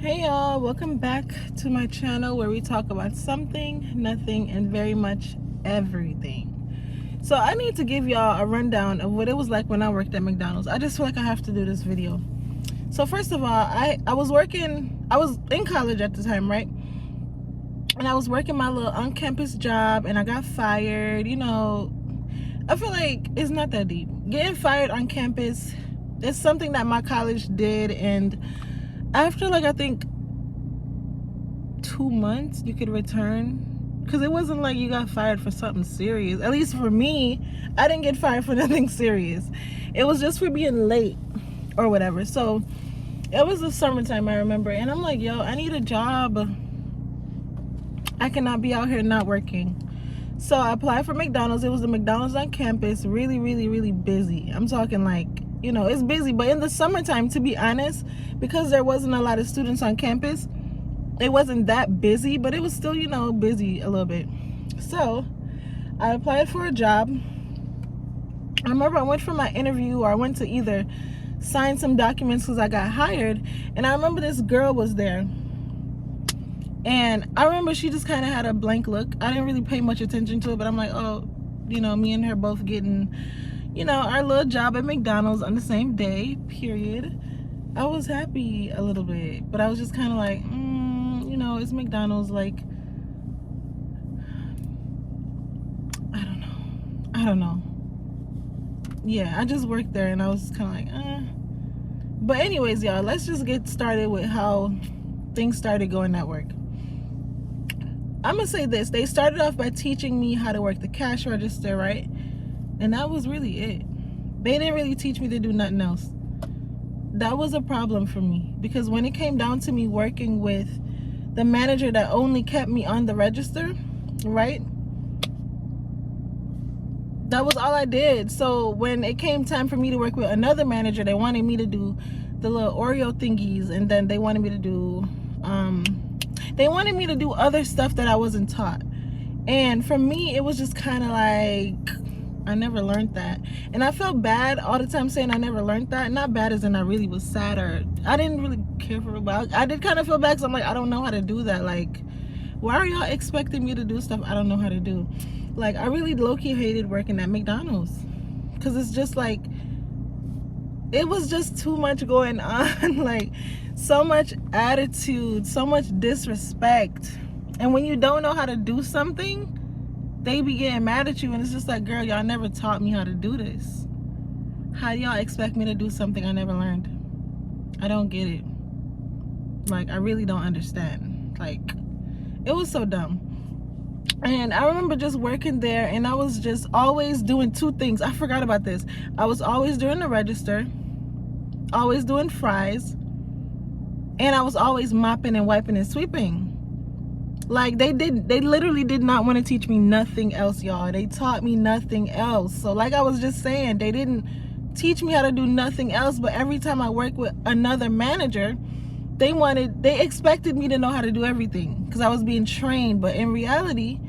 Hey y'all, welcome back to my channel where we talk about something, nothing, and very much everything. So I need to give y'all a rundown of what it was like when I worked at McDonald's. I just feel like I have to do this video. So first of all, I was in college at the time, right? And I was working my little on-campus job and I got fired. I feel like it's not that deep. Getting fired on campus is something that my college did, and after I think 2 months you could return, because it wasn't like you got fired for something serious. At least for me, I didn't get fired for nothing serious. It was just for being late or whatever. So it was the summertime, I remember, and I'm like, yo, I need a job. I cannot be out here not working. So I applied for McDonald's. It was the McDonald's on campus. Really, really, really busy. I'm talking it's busy, but in the summertime, to be honest, because there wasn't a lot of students on campus, it wasn't that busy, but it was still, busy a little bit. So I applied for a job. I remember I went for my interview, or I went to either sign some documents because I got hired, and I remember this girl was there. And I remember she just kind of had a blank look. I didn't really pay much attention to it, but I'm like, oh, me and her both getting, our little job at McDonald's on the same day, period. I was happy a little bit, but I was just kind of like, it's McDonald's. I don't know. Yeah, I just worked there, and I was kind of like, But anyways, y'all, let's just get started with how things started going at work. I'm gonna say this: they started off by teaching me how to work the cash register, right? And that was really it. They didn't really teach me to do nothing else. That was a problem for me, because when it came down to me working with the manager that only kept me on the register, right? That was all I did. So when it came time for me to work with another manager, they wanted me to do the little Oreo thingies, and then they wanted me to do other stuff that I wasn't taught. And for me, it was just kind of like, I never learned that. And I felt bad all the time saying I never learned that. Not bad as in I really was sad, or I didn't really care for it, but I did kind of feel bad, because I'm like, I don't know how to do that. Like, why are y'all expecting me to do stuff I don't know how to do? Like, I really low-key hated working at McDonald's, because it's just like, it was just too much going on. Like, so much attitude, so much disrespect. And when you don't know how to do something, they be getting mad at you, and it's just like, girl, y'all never taught me how to do this. How do y'all expect me to do something I never learned? I don't get it. Like, I really don't understand. Like, it was so dumb. And I remember just working there, and I was just always doing two things. I forgot about this. I was always doing the register, always doing fries, and I was always mopping and wiping and sweeping. Like, they literally did not want to teach me nothing else, y'all. They taught me nothing else. So like I was just saying, they didn't teach me how to do nothing else. But every time I worked with another manager, they expected me to know how to do everything, because I was being trained. But in reality,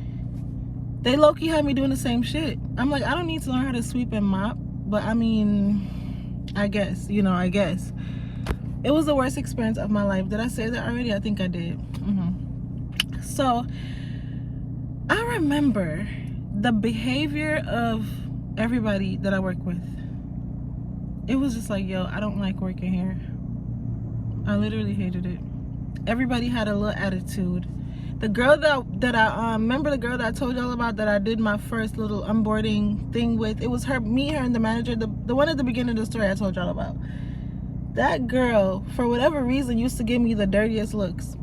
they low-key had me doing the same shit. I'm like, I don't need to learn how to sweep and mop. But I mean, I guess. It was the worst experience of my life. Did I say that already? I think I did. So I remember the behavior of everybody that I work with. It was just like, yo, I don't like working here. I literally hated it. Everybody had a little attitude. The girl that I remember, the girl that I told y'all about, that I did my first little onboarding thing with, it was her and the manager, the one at the beginning of the story I told y'all about. That girl, for whatever reason, used to give me the dirtiest looks.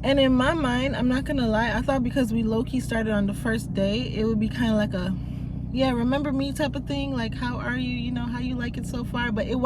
And in my mind, I'm not gonna lie, I thought because we low-key started on the first day, it would be kind of like a, yeah, remember me type of thing. Like, how are you? How you like it so far? But it